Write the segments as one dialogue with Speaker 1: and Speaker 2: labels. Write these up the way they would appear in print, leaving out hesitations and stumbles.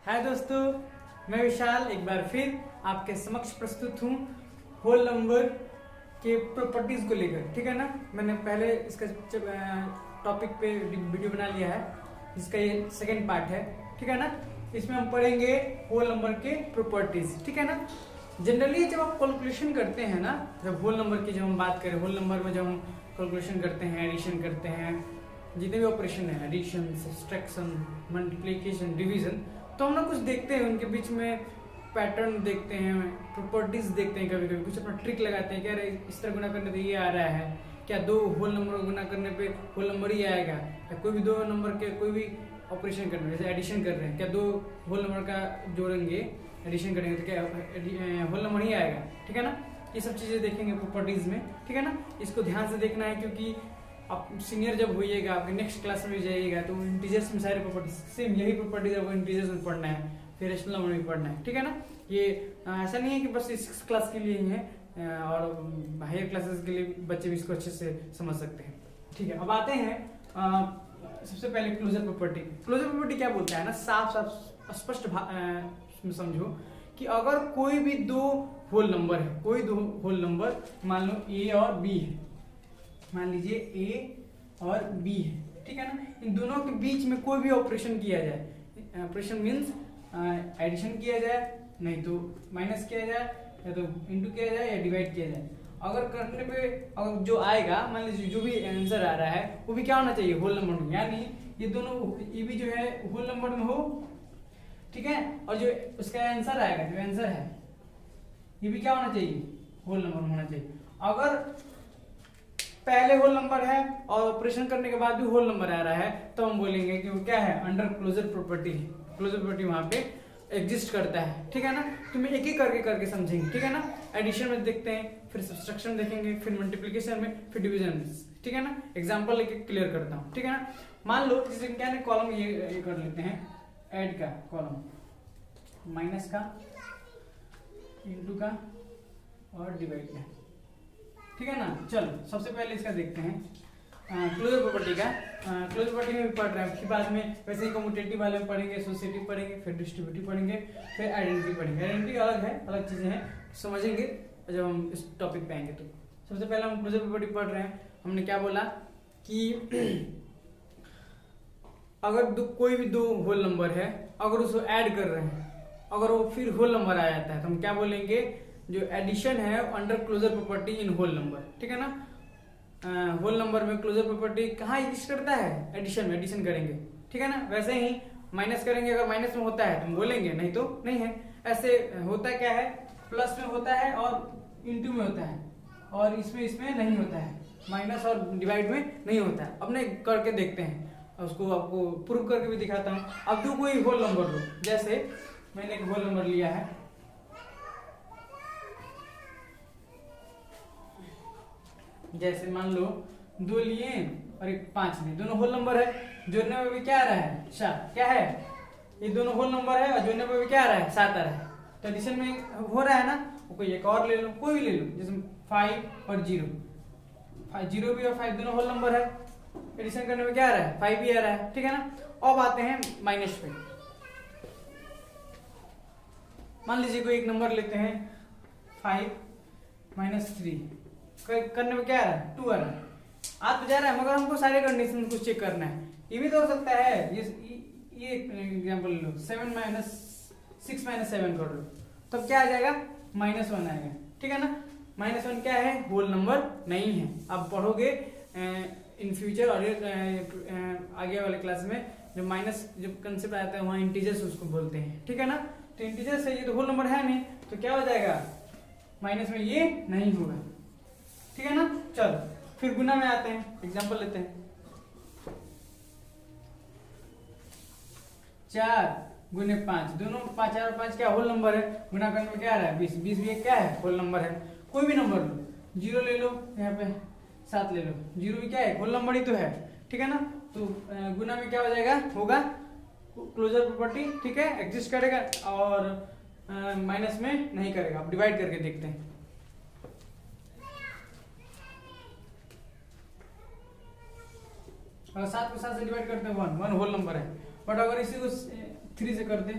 Speaker 1: हाय दोस्तों, मैं विशाल एक बार फिर आपके समक्ष प्रस्तुत हूँ होल नंबर के प्रॉपर्टीज को लेकर। ठीक है ना। मैंने पहले इसका टॉपिक पे वीडियो बना लिया है, जिसका ये सेकंड पार्ट है। ठीक है ना। इसमें हम पढ़ेंगे होल नंबर के प्रॉपर्टीज। ठीक है ना। जनरली जब आप कैलकुलेशन करते हैं ना, जब होल नंबर की जब हम बात करें, होल नंबर में जब हम कैलकुलेशन करते हैं, एडिशन करते हैं, जितने भी ऑपरेशन है, एडिशन, सब्सट्रैक्शन, मल्टीप्लिकेशन, डिवीजन, तो हम लोग कुछ देखते हैं, उनके बीच में पैटर्न देखते हैं, प्रॉपर्टीज देखते हैं, कभी कभी कुछ अपना ट्रिक लगाते हैं कि अरे इस तरह गुना करने पे ये आ रहा है, क्या दो होल नंबर को गुना करने पे होल नंबर ही आएगा, या कोई भी दो नंबर के कोई भी ऑपरेशन करने, जैसे एडिशन कर रहे हैं, क्या दो होल नंबर का जोड़ेंगे, एडिशन करेंगे तो क्या होल नंबर ही आएगा। ठीक है ना। ये सब चीजें देखेंगे प्रॉपर्टीज में। ठीक है ना। इसको ध्यान से देखना है, क्योंकि आप सीनियर जब होइएगा, आपके नेक्स्ट क्लास में भी जाइएगा, तो इंटीजर्स में सारे प्रॉपर्टीज सेम यही प्रॉपर्टीज आपको इंटीजर्स में पढ़ना है, फिर रेशनल नंबर में पढ़ना है। ठीक है ना। ये ऐसा नहीं है कि बस 6 क्लास के लिए ही है, और हायर क्लासेस के लिए बच्चे भी इसको अच्छे से समझ सकते हैं। ठीक है। अब आते हैं सबसे पहले क्लोजर प्रॉपर्टी। क्लोजर प्रॉपर्टी क्या बोलता है ना, साफ साफ स्पष्ट समझो कि अगर कोई भी दो होल नंबर है, कोई दो होल नंबर मान लो ए और बी है, मान लीजिए ए और बी है। ठीक है ना। इन दोनों के बीच में कोई भी ऑपरेशन किया जाए, ऑपरेशन मीन्स एडिशन किया जाए, नहीं तो माइनस किया जाए, या तो इंटू किया जाए, या डिवाइड किया जाए, अगर करने पे अगर जो आएगा, मान लीजिए जो भी आंसर आ रहा है वो भी क्या होना चाहिए, होल नंबर में, यानी ये दोनों, ये भी जो है होल नंबर में हो। ठीक है। और जो उसका आंसर आएगा, जो आंसर है, ये भी क्या होना चाहिए, होल नंबर होना चाहिए। अगर पहले होल नंबर है और ऑपरेशन करने के बाद भी होल नंबर आ रहा है, तो हम बोलेंगे कि वो क्या है, under closure property. Closure property वहां पे एग्जिस्ट करता है। ठीक है ना। तो मैं एक एक करके समझेंगे। ठीक है ना। एडिशन में देखते हैं, फिर सब्सट्रैक्शन देखेंगे, फिर मल्टीप्लिकेशन में, फिर डिवीजन में। ठीक है ना। एग्जांपल लेके क्लियर करता हूँ। ठीक है ना। मान लो जैसे क्या है, कॉलम ये कर लेते हैं, ऐड का कॉलम, माइनस का, इंटू का और डिवाइड का। ठीक है ना। चलो सबसे पहले इसका देखते हैं क्लोजर प्रॉपर्टी का। क्लोजर प्रॉपर्टी में भी पढ़ रहे हैं, फिर बाद में वैसे ही कम्यूटेटिव वाले में पढ़ेंगे, एसोसिएटिव पढ़ेंगे, फिर डिस्ट्रीब्यूटिव पढ़ेंगे, फिर आइडेंटिटी पढ़ेंगे। आइडेंटिटी अलग है, अलग चीजें हैं, समझेंगे जब हम इस टॉपिक पे आएंगे। तो सबसे पहले हम क्लोजर प्रॉपर्टी पढ़ रहे हैं। हमने क्या बोला कि अगर कोई भी दो होल नंबर है, अगर उसको ऐड कर रहे हैं, अगर वो फिर होल नंबर आ जाता है, तो हम क्या बोलेंगे, जो एडिशन है under closure property in whole number. ठीक है ना। होल नंबर में क्लोजर प्रॉपर्टी कहाँ एग्जिस्ट करता है, एडिशन में, एडिशन करेंगे। ठीक है ना। वैसे ही माइनस करेंगे, अगर माइनस में होता है तो हम बोलेंगे, नहीं तो नहीं है। ऐसे होता क्या है, प्लस में होता है और इंटू में होता है, और इसमें नहीं होता है, माइनस और डिवाइड में नहीं होता है। अपने करके देखते हैं, उसको आपको प्रूव करके भी दिखाता हूँ। अब दो कोई होल नंबर लो, जैसे मैंने एक होल नंबर लिया है, जैसे मान लो 2 लिए और एक 5 लिए, दोनों होल नंबर है, जोड़ने में भी क्या आ रहा है, 7। क्या है, ये दोनों होल नंबर है, और जोड़ने में भी क्या आ रहा है, 7 आ रहा है। तो एडिशन में हो रहा है ना, कोई एक और ले लो, कोई भी ले लो, जैसे 5 और 0, 0 भी और 5 दोनों होल नंबर है, एडिशन करने में क्या आ रहा है, 5 भी आ रहा है। ठीक है ना। अब आते हैं माइनस पे। मान लीजिए कोई एक नंबर लेते हैं, 5 - 3, करने में क्या आ रहा है, 2 आ रहा है। आ तो जा रहा है, मगर हमको सारे कंडीशन को चेक करना है। ये भी तो हो सकता है, ये एग्जांपल लो, 6 - 7 कर लो, तब क्या आ जाएगा, -1 आएगा। ठीक है ना। -1 क्या है, होल नंबर नहीं है। अब पढ़ोगे इन फ्यूचर और आगे वाले क्लास में, जब कंसेप्ट आता है, वहाँ इंटीजर्स उसको बोलते हैं। ठीक है ना। तो इंटीजर्स है, ये तो होल नंबर है नहीं, तो क्या हो जाएगा, माइनस में ये नहीं होगा। ठीक है ना। चलो फिर गुना में आते हैं, एग्जांपल लेते हैं, 4 × 5, दोनों 5 और 5 क्या होल नंबर है, गुना करने में क्या आ रहा है, 20, 20 भी क्या है, होल नंबर है। कोई भी नंबर लो, 0 ले लो, यहाँ पे 7 ले लो, 0 भी क्या है, होल नंबर ही तो है। ठीक है ना। तो गुना में क्या हो जाएगा, होगा क्लोजर प्रॉपर्टी। ठीक है, एग्जिस्ट करेगा, और माइनस में नहीं करेगा। अब डिवाइड करके देखते हैं, अगर 7 को 7 से डिवाइड करते हैं, 1 होल नंबर है। बट अगर इसी को 3 से कर दे,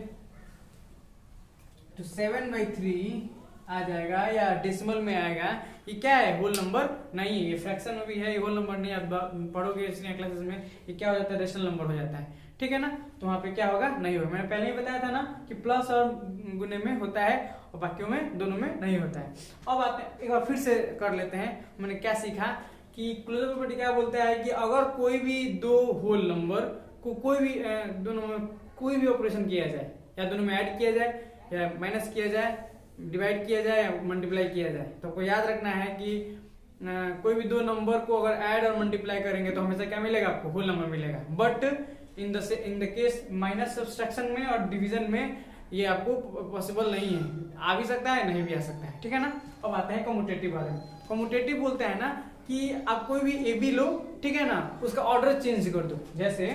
Speaker 1: तो 7/3 आ जाएगा या डेसिमल में आएगा। ये क्या है, होल नंबर नहीं है, ये फ्रैक्शन में भी है, ये होल नंबर नहीं। आप पढ़ोगे इसलिए क्लासेस में ये क्या हो जाता है, रेशनल नंबर हो जाता है, ठीक है ना। तो वहां पे क्या होगा, नहीं होगा। मैंने पहले ही बताया था ना कि प्लस और गुने में होता है और बाकियों में, दोनों में नहीं होता है। अब आते हैं, एक बार फिर से कर लेते हैं। मैंने क्या सीखा कि क्लोजर प्रॉपर्टी क्या बोलता है कि अगर कोई भी दो होल नंबर को कोई भी दोनों में कोई भी ऑपरेशन किया जाए, या दोनों में ऐड किया जाए या माइनस किया जाए, डिवाइड किया जाए या मल्टीप्लाई किया जाए, तो आपको याद रखना है कि कोई भी दो नंबर को अगर ऐड और मल्टीप्लाई करेंगे तो हमेशा क्या मिलेगा, आपको होल नंबर मिलेगा। But in the case minus subtraction में और डिवीजन में ये आपको पॉसिबल नहीं है, आ भी सकता है नहीं भी आ सकता है, ठीक है ना। अब आते हैं कम्यूटेटिव वाले में। कम्यूटेटिव बोलते हैं ना कि आप कोई भी ए बी लो, ठीक है ना, उसका ऑर्डर चेंज कर दो। जैसे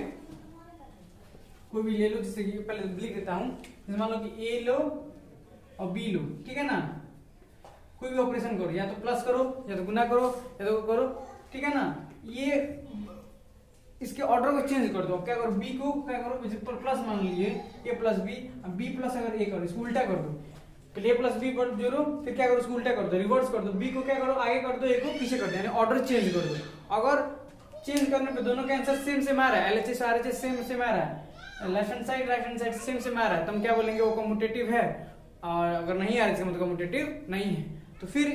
Speaker 1: कोई भी ले लो, जैसे कि पहले लिख देता हूं, जैसे मान लो कि ए लो और बी लो, ठीक है ना। कोई भी ऑपरेशन करो, या तो प्लस करो या तो गुना करो या तो करो, ठीक है ना। ये इसके ऑर्डर को चेंज कर दो। क्या करो, बी को क्या करो, प्लस मान लीजिए ए प्लस बी प्लस अगर ए करो, इसको उल्टा कर दो। पहले ए प्लस बी पर जोड़ो, फिर क्या करो, उसको उल्टा कर दो, रिवर्स कर दो। बी को क्या करो, आगे कर दो, ए को पीछे कर दो, यानी ऑर्डर चेंज कर दो। अगर चेंज करने पे दोनों का आंसर सेम सेम आ रहा है, एलएचएस आरएचएस सेम सेम आ रहा है, left hand side right hand side same same आ रहा है, तो हम क्या बोलेंगे, वो कम्यूटेटिव है। और अगर नहीं आ रहा है मतलब कम्यूटेटिव नहीं है। तो फिर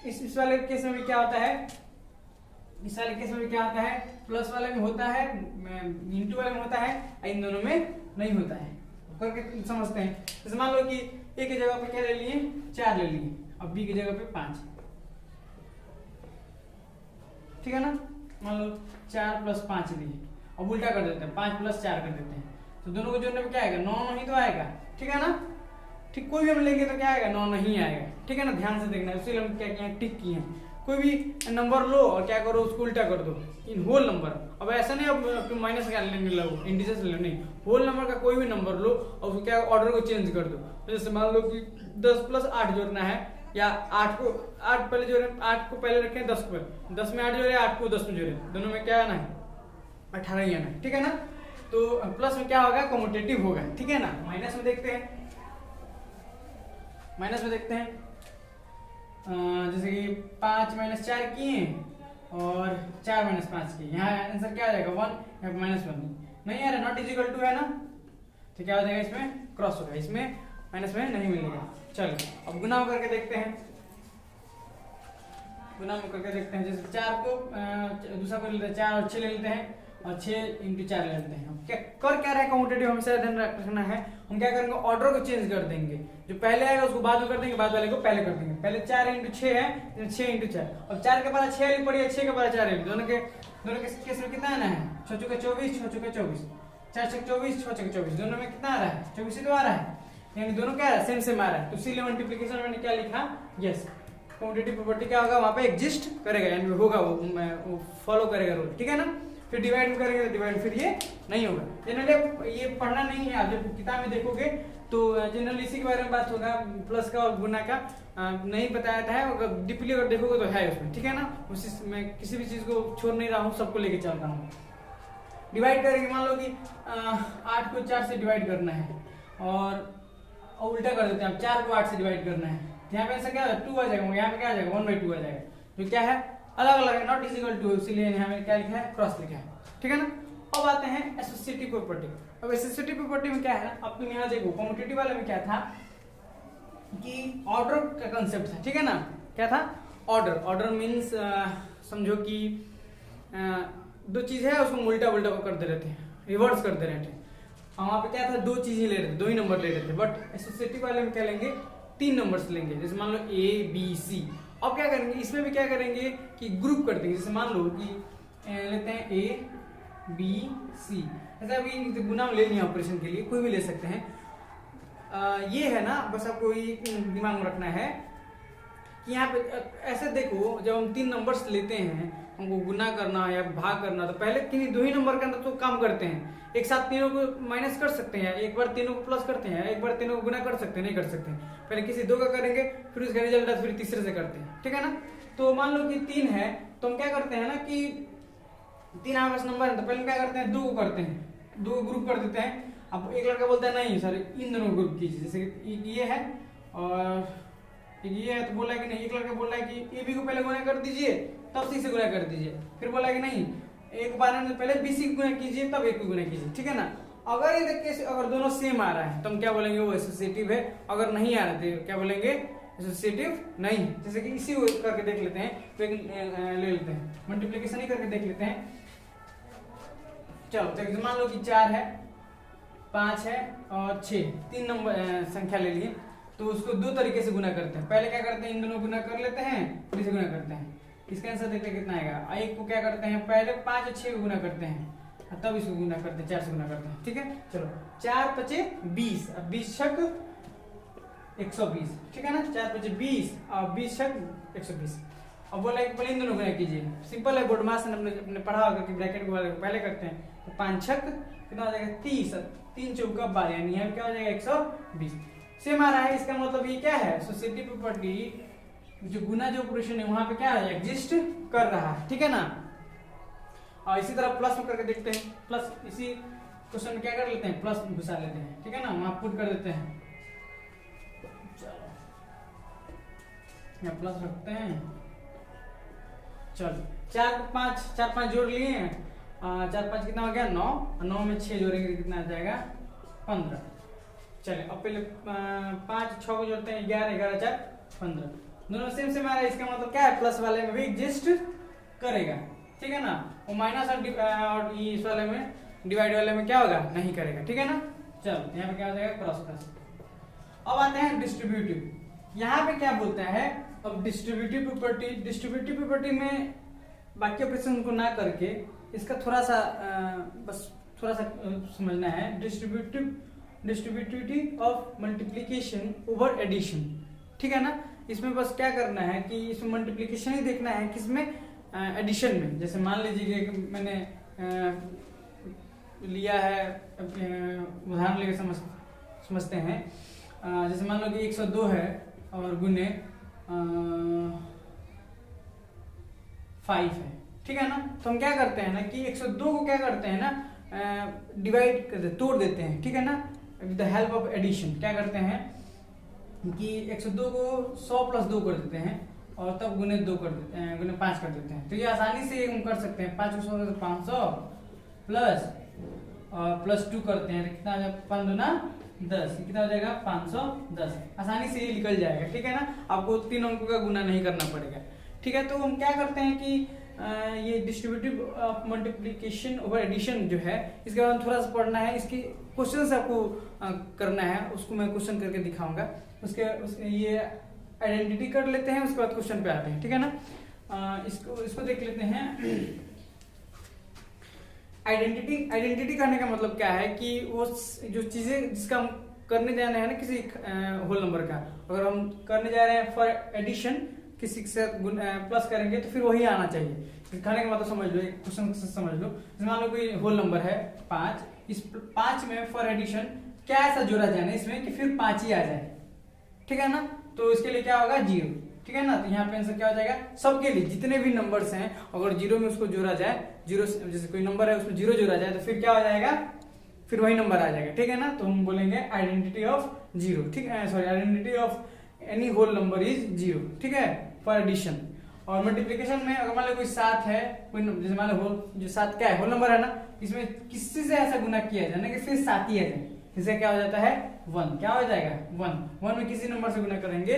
Speaker 1: इस वाले केस में भी क्या होता है, इस वाले केस में भी क्या होता है, प्लस वाले में होता है, इंटू वाले में होता है, इन दोनों में नहीं होता है। करके समझते हैं। जैसे मान लो कि ए की जगह पे क्या ले लिए, 4 ले लिए, और बी की जगह पे 5, ठीक है ना। मान लो 4 + 5 लिए, अब उल्टा कर देते हैं, 5 + 4 कर देते हैं, तो दोनों को जोड़ने पे क्या आएगा, 9 नहीं तो आएगा, ठीक है ना। ठीक, कोई भी हम लेंगे तो क्या आएगा, 9 नहीं आएगा, ठीक है ना। ध्यान से देखना है, इसलिए हम क्या किए, टिक किए हैं। कोई भी नंबर लो और क्या करो, उसको उल्टा कर दो, इन होल नंबर। अब ऐसा नहीं अब माइनस का लेने लगो, इंटीजर्स ले लो, नहीं, होल नंबर का कोई भी नंबर लो और उसको क्या ऑर्डर को चेंज कर दो। जैसे मान लो कि 10 + 8 जोड़ना है, या 8 पहले जोड़े, 8 को पहले रखें, 10 को 10 में 8 जोड़े, 8 को 10 में जोड़े, दोनों में क्या आना है, 18 ही आना है, ठीक है ना। तो प्लस में क्या होगा, कम्यूटेटिव होगा, ठीक है ना। माइनस में देखते हैं, माइनस में देखते हैं, जैसे कि 5 - 4 किए और 4 - 5 किए, यहाँ आंसर क्या आ जाएगा, 1 या -1 नहीं आ रहा, नॉट इज इक्वल टू है ना, तो क्या हो जाएगा, इसमें क्रॉस होगा, इसमें माइनस में नहीं मिलेगा। चलो अब गुना करके देखते हैं, गुना करके देखते हैं। जैसे 4 को दूसरा को लेते हैं, 4 और 6 ले लेते हैं, और 6 × 4 ले लेते हैं। क्या कर क्या रहा है, कम्यूटेटिव हमेशा ध्यान रखना है। हम क्या करेंगे, ऑर्डर को चेंज कर देंगे, जो पहले आएगा उसको बाद में कर देंगे, बाद वाले को पहले कर देंगे। पहले 4 × 6 है, 6 × 4, अब 4 के बाद 6 पड़ी है, 6 के बाद 4 दोनों के केस में कितना आना है, 6 × 24, 6 × 24, 4 × 24, 6 × 24, दोनों में कितना आ रहा है, 24 तो आ रहा है, यानी दोनों क्या है, सेम सेम आ रहा है। तो इसीलिए मल्टीप्लिकेशन मैंने क्या लिखा, यस, कम्यूटेटिव प्रॉपर्टी क्या होगा, वहां पे एग्जिस्ट करेगा, यानी होगा, वो फॉलो करेगा रूल, ठीक है ना। फिर डिवाइड करेंगे तो डिवाइड फिर ये नहीं होगा। जनरली ये पढ़ना नहीं है, आप जब किताब में देखोगे तो जनरली इसी के बारे में बात होगा, प्लस का और गुना का नहीं बताया था है, अगर डीपली अगर देखोगे तो है उसमें, ठीक है ना। उसी मैं किसी भी चीज को छोड़ नहीं रहा हूँ, सबको लेके चलता हूँ। डिवाइड करेंगे, मान लो कि 8 को 4 से डिवाइड करना है, और उल्टा कर देते हैं, 4 को 8 से डिवाइड करना है, यहाँ पे ऐसा क्या 2 आ जाएगा, यहाँ पे क्या आ जाएगा, 1/2 आ जाएगा, जो क्या है अलग अलग है, नॉट इज इक्वल टू, इसीलिए यहाँ में क्या लिखा है, क्रॉस लिखा है, ठीक है ना। अब आते हैं एसोसिएटिव प्रॉपर्टी। अब एसोसिएटिव प्रॉपर्टी में क्या है, अब तुम यहाँ देखो, कम्यूटेटिव वाले में क्या था कि ऑर्डर का कंसेप्ट था, ठीक है ना। क्या था, ऑर्डर। ऑर्डर मीन्स समझो कि दो चीज है, उसको उल्टा उल्टा कर दे रहे थे, रिवर्स कर दे रहे थे। वहां पे क्या था, 2 चीजें ले रहे थे, 2 ही नंबर ले रहे थे। बट एसोसिएटिव वाले में क्या लेंगे, 3 नंबर्स लेंगे। जैसे मान लो A B C, अब क्या करेंगे, इसमें भी क्या करेंगे कि ग्रुप कर देंगे। जैसे मान लो कि लेते हैं A B C, ऐसा अभी गुना में ले लिया ऑपरेशन के लिए, कोई भी ले सकते हैं। ये है ना, बस आपको ये दिमाग में रखना है कि यहाँ पे ऐसे देखो, जब हम 3 नंबर्स लेते हैं, हमको गुना करना है या भाग करना, तो पहले किन्हीं 2 ही नंबर के अंदर तो काम करते हैं। एक साथ तीनों को माइनस कर सकते हैं, एक बार तीनों को प्लस करते हैं, एक बार तीनों को गुना कर सकते हैं, नहीं कर सकते हैं। पहले किसी 2 का करेंगे, फिर उसका रिजल्ट फिर तीसरे से करते हैं, ठीक है ना। तो मान लो कि 3 है, तो हम क्या करते हैं ना कि 3 हमारे पास नंबर है, तो पहले क्या करते हैं, 2 को करते हैं, 2 ग्रुप कर देते हैं। अब एक लड़का बोलता है नहीं सर, इन दोनों ग्रुप कीजिए, जैसे ये है और ये है तो बोला कि नहीं, एक लड़का बोल रहा है कि ए बी को पहले गुना कर दीजिए तब सी से गुना कर दीजिए, फिर बोला कि नहीं एक बार पहले बी सी को गुना कीजिए तब एक को गुना कीजिए, ठीक है ना। अगर ये देखिए अगर दोनों सेम आ रहा है तो हम क्या बोलेंगे वो एसोसिएटिव है, अगर नहीं आ रहा है तो क्या बोलेंगे एसोसिएटिव नहीं। जैसे कि इसी को करके देख लेते हैं, तो एक ले लेते हैं मल्टीप्लिकेशन ही करके देख लेते हैं। चलो तो मान लो कि 4 है, 5 है और 6, 3 नंबर संख्या ले लिए, तो उसको दो तरीके से गुना करते हैं। पहले क्या करते हैं, इन दोनों गुना कर लेते हैं, फिर इसे गुना करते हैं। इसका आंसर देखते हैं कितना आएगा। एक को क्या करते हैं, पहले 5 और 6 को गुना करते हैं तब इसको गुना करते हैं, 4 से गुना करते हैं, ठीक है। चलो 4 पचे 20, अब 20 छक 120, ठीक है ना। 4 पचे 20 और 20 छक 120। अब बोला कि पहले इन दोनों गुना कीजिए, सिंपल है, बोर्ड मास अपने पढ़ा होगा कि ब्रैकेट को पहले करते हैं। तो 5 छक कितना हो जाएगा 30, 3 चौका 12, यानी यहाँ क्या हो जाएगा 120। सेम आ रहा है, इसका मतलब ये क्या है, एसोसिएटिव प्रॉपर्टी जो गुना जो ऑपरेशन है वहां पे क्या है एग्जिस्ट कर रहा है, ठीक है ना। और इसी तरह प्लस में करके देखते हैं, प्लस इसी क्वेश्चन में क्या कर लेते हैं प्लस घुसा लेते हैं, ठीक है ना, वहां पुट कर देते हैं। चलो यहाँ प्लस रखते हैं। चलो 4 5 जोड़ लिए हैं, 4 5 कितना हो गया 9, 9 में 6 जोड़ेंगे कितना आ जाएगा 15। चलिए अब पहले 5 6 को जोड़ते हैं, 11 11 4 15, दोनों सेम सेम आ रहा है। इसका मतलब क्या है, प्लस वाले में भी एग्जिस्ट करेगा, ठीक है ना। और माइनस और इस वाले में डिवाइड वाले में क्या होगा, नहीं करेगा, ठीक है ना। चलो यहाँ पे क्या हो जाएगा क्रॉस प्लस। अब आते हैं डिस्ट्रीब्यूटिव। यहाँ पे क्या बोलता है, अब डिस्ट्रीब्यूटिव प्रॉपर्टी में बाकी ऑपरेशन को ना करके इसका थोड़ा सा बस थोड़ा सा समझना है। Distributivity of multiplication over addition, ठीक है ना। इसमें बस क्या करना है कि इसमें मल्टीप्लिकेशन ही देखना है, किसमें एडिशन में। जैसे मान लीजिए कि मैंने लिया है, उदाहरण लेकर समझते हैं। जैसे मान लो कि 102 है और गुने 5 है, ठीक है ना। तो हम क्या करते हैं ना कि 102 को क्या करते हैं ना डिवाइड कर तोड़ देते हैं, ठीक है ना, with the help of addition. क्या करते हैं कि 102 को 100 + 2 कर देते हैं और तब गुने 2 कर देते हैं, गुने 5 कर देते हैं। तो ये आसानी से हम कर सकते हैं, 5 को 100 से 500 प्लस और +2 करते हैं, कितना आ जाएगा 5 दूना 10, कितना हो जाएगा 510। आसानी से ये निकल जाएगा, ठीक है ना। आपको 3 अंकों का गुना नहीं करना पड़ेगा, ठीक है। तो हम क्या करते हैं कि ये distributive of multiplication over addition जो है, इसके बारे में थोड़ा सा पढ़ना है। इसकी क्वेश्चन आपको करना है, उसको मैं क्वेश्चन करके दिखाऊंगा। उसके ये आइडेंटिटी कर लेते हैं, उसके बाद क्वेश्चन पे आते हैं, ठीक है ना। इसको देख लेते हैं। आइडेंटिटी करने का मतलब क्या है कि वो जो चीजें जिसका हम करने जा रहे हैं ना किसी होल नंबर का, अगर हम करने जा रहे हैं फॉर एडिशन किसी से प्लस करेंगे तो फिर वही आना चाहिए। दिखाने का मतलब समझ लो, एक क्वेश्चन समझ लो। मान लो कोई होल नंबर है 5, इस 5 में फॉर एडिशन क्या ऐसा जोड़ा जाए इसमें कि फिर 5 ही आ जाए, ठीक है ना। तो इसके लिए क्या होगा 0, ठीक है ना। तो यहाँ पे आंसर क्या हो जाएगा, सबके लिए जितने भी नंबर्स हैं अगर 0 में उसको जोड़ा जाए, 0 जैसे कोई नंबर है उसमें 0 जोड़ा जाए तो फिर क्या हो जाएगा, फिर वही नंबर आ जाएगा, ठीक है ना। तो हम बोलेंगे आइडेंटिटी ऑफ 0, ठीक है, sorry identity of any whole number is 0, ठीक है, फॉर एडिशन। और मल्टीप्लिकेशन में अगर मान लो कोई 7 है, कोई जैसे मान लो जो 7 क्या है होल नंबर है ना, इसमें किसी से ऐसा गुना किया जाए ना कि फिर 7 ही आ जाए, इससे क्या हो जाता है 1, क्या हो जाएगा 1 में किसी नंबर से गुना करेंगे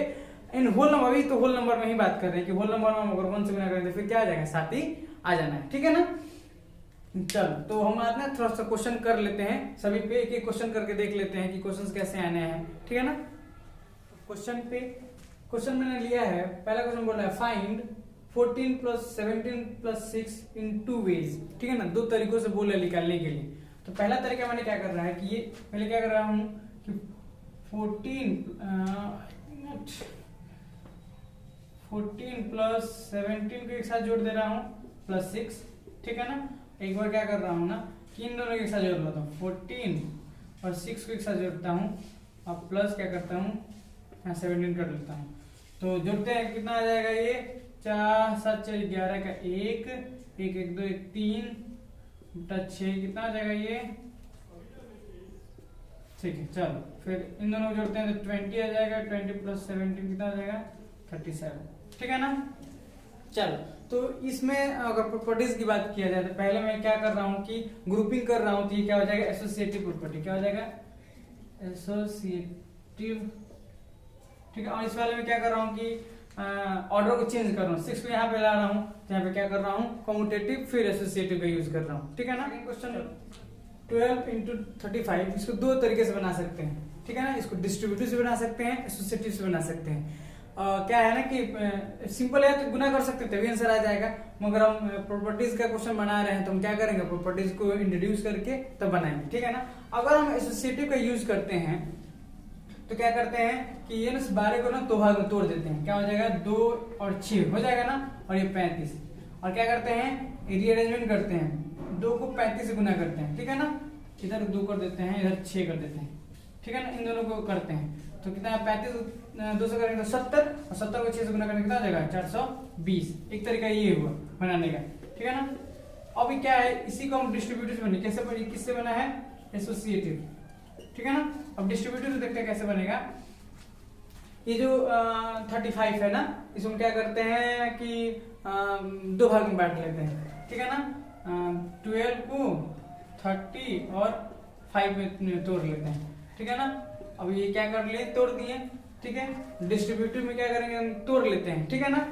Speaker 1: इन होल नंबर, अभी तो होल नंबर में ही बात कर रहे हैं कि होल नंबर में हम अगर 1 से गुना करेंगे फिर क्या आ जाएगा 7 ही आ जाना है, ठीक है ना। चल तो हम आज ना थोड़ा सा क्वेश्चन कर लेते हैं, सभी पे एक एक क्वेश्चन करके देख लेते हैं कि क्वेश्चंस कैसे आने हैं, ठीक है ना। क्वेश्चन मैंने लिया है, पहला क्वेश्चन बोल रहा है फाइंड 14 + 17 + 6 इन 2 वेज, ठीक है ना, 2 तरीकों से बोला निकालने के लिए। तो पहला तरीका मैंने क्या कर रहा है कि ये पहले क्या कर रहा हूं कि 14 + 17 को एक साथ जोड़ दे रहा हूं +6, ठीक है ना। एक बार क्या कर रहा हूं ना कि इन दोनों के एक साथ जोड़ लेता हूं, 14 और 6 को एक साथ जोड़ता हूं और प्लस क्या करता हूं 17 कर लेता हूं। तो जोड़ते हैं कितना आ जाएगा, ये 4 7 4 11 का 1 1 1 2 1 3 बटा 6 कितना आ जाएगा, ये ठीक है, चलो फिर इन दोनों को जोड़ते हैं तो 20 आ जाएगा, 20 प्लस 17 कितना आ जाएगा 37, ठीक है ना। चलो तो इसमें अगर प्रॉपर्टीज की बात किया जाए तो पहले मैं क्या कर रहा हूँ कि ग्रुपिंग कर रहा हूँ, तो ये क्या हो जाएगा एसोसिएटिव प्रॉपर्टी, क्या हो जाएगा एसोसिएटिव, ठीक है। और इस वाले में क्या कर रहा हूँ कि ऑर्डर को चेंज कर रहा हूँ, 6 को यहाँ पे ला रहा हूँ, यहाँ पे क्या कर रहा हूँ कम्यूटेटिव फिर एसोसिएटिव का यूज कर रहा हूँ, ठीक है ना। क्वेश्चन 12 इंटू 35, इसको दो तरीके से बना सकते हैं, ठीक है ना। इसको डिस्ट्रीब्यूटिव से बना सकते हैं, एसोसिएटिव से बना सकते हैं। क्या है ना कि सिंपल है तो गुना कर सकते हैं तभी आंसर आ जाएगा, मगर हम प्रॉपर्टीज का क्वेश्चन बना रहे हैं तो हम क्या करेंगे प्रॉपर्टीज को इंट्रोड्यूस करके तब बनाएंगे, ठीक है ना। अगर हम एसोसिएटिव का यूज करते हैं तो क्या करते हैं कि ये ना 12 को ना दो भाग में तोड़ देते हैं, क्या हो जाएगा 2 और 6 हो जाएगा ना, और ये 35, और क्या करते हैं रीअरेंजमेंट करते हैं, 2 को 35 से गुना करते हैं, ठीक है ना। इधर 2 कर देते हैं, इधर 6 कर देते हैं, ठीक है ना। इन दोनों को करते हैं तो कितना 35 2 से करेंगे तो 70, और 70 को 6 से गुना करेंगे कितना आ जाएगा 420। एक तरीका ये हुआ बनाने का, ठीक है ना। अभी क्या है इसी को हम डिस्ट्रीब्यूटिव से बने, कैसे बनी, किससे बना है एसोसिएटिव, ठीक है ना। अब डिस्ट्रीब्यूटिव से देखते हैं कैसे बनेगा। ये जो 35 है ना, इसमें क्या करते हैं कि 2 भाग में बांट लेते हैं, ठीक है ना। 12 को 30 और 5 में तोड़ लेते हैं, ठीक है ना। अब ये क्या कर लिए तोड़ दिए, ठीक है। डिस्ट्रीब्यूटिव में क्या करेंगे हम तोड़ लेते हैं, ठीक है ना।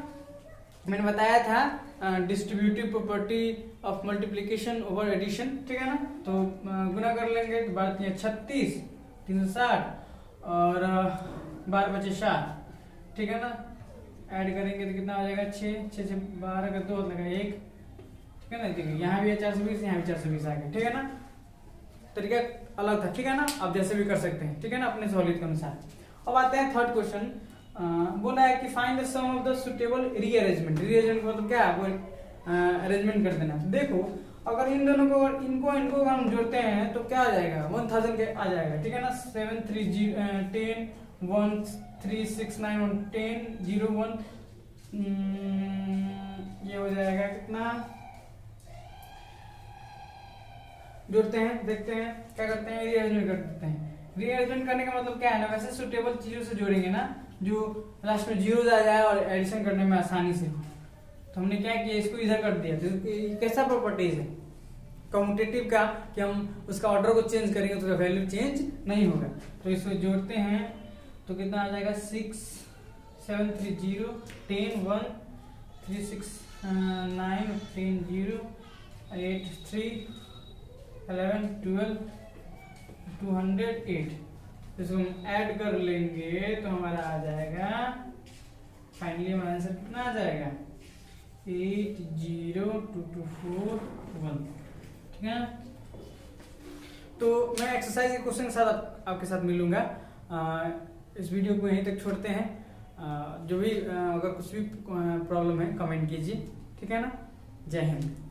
Speaker 1: मैंने बताया था distributive property of multiplication over addition, ठीक है ना। तो गुना कर लेंगे तो बात ये 36 360 और 12 बचे 7, ठीक है ना। ऐड करेंगे तो कितना हो जाएगा 6 6 से 12 का 2 लगा 1, ठीक है ना। देखिए यहाँ भी 420, यहाँ भी 420 आ गया, ठीक है ना। तरीका अलग था, ठीक है ना। आप जैसे भी कर सकते हैं, ठीक है ना, अपने सहूलियत के अनुसार। अब आते हैं थर्ड क्वेश्चन। बोला है कि find the sum of the suitable rearrangement. Rearrangement मतलब क्या है, अरेंजमेंट कर देना। देखो अगर इन दोनों को इनको हम जोड़ते हैं तो क्या आ जाएगा 1000 के आ जाएगा, ठीक है ना। 7 3 10 1 3 6 9 1 10 0 1 ये हो जाएगा कितना, जोड़ते हैं देखते हैं क्या करते हैं रीअरेंजमेंट कर देते हैं। रीअरेंजमेंट करने का मतलब क्या है ना, वैसे सुटेबल चीजों से जोड़ेंगे ना जो लास्ट में जीरो आ जाए और एडिशन करने में आसानी से हो। तो हमने क्या किया इसको इधर कर दिया, तो कैसा प्रॉपर्टीज है कम्यूटेटिव का कि हम उसका ऑर्डर को चेंज करेंगे तो उसका वैल्यू चेंज नहीं होगा। तो इसको जोड़ते हैं तो कितना आ जाएगा 6 7 3 0 10 1 3 6 9 10 0 8 3 11 12 208। इसको हम ऐड कर लेंगे तो हमारा आ जाएगा फाइनली हमारा आंसर कितना आ जाएगा 80224 ठीक है। तो मैं एक्सरसाइज के क्वेश्चन के साथ आपके साथ मिलूंगा। इस वीडियो को यहीं तक छोड़ते हैं। जो भी अगर कुछ भी प्रॉब्लम है कमेंट कीजिए, ठीक है ना। जय हिंद।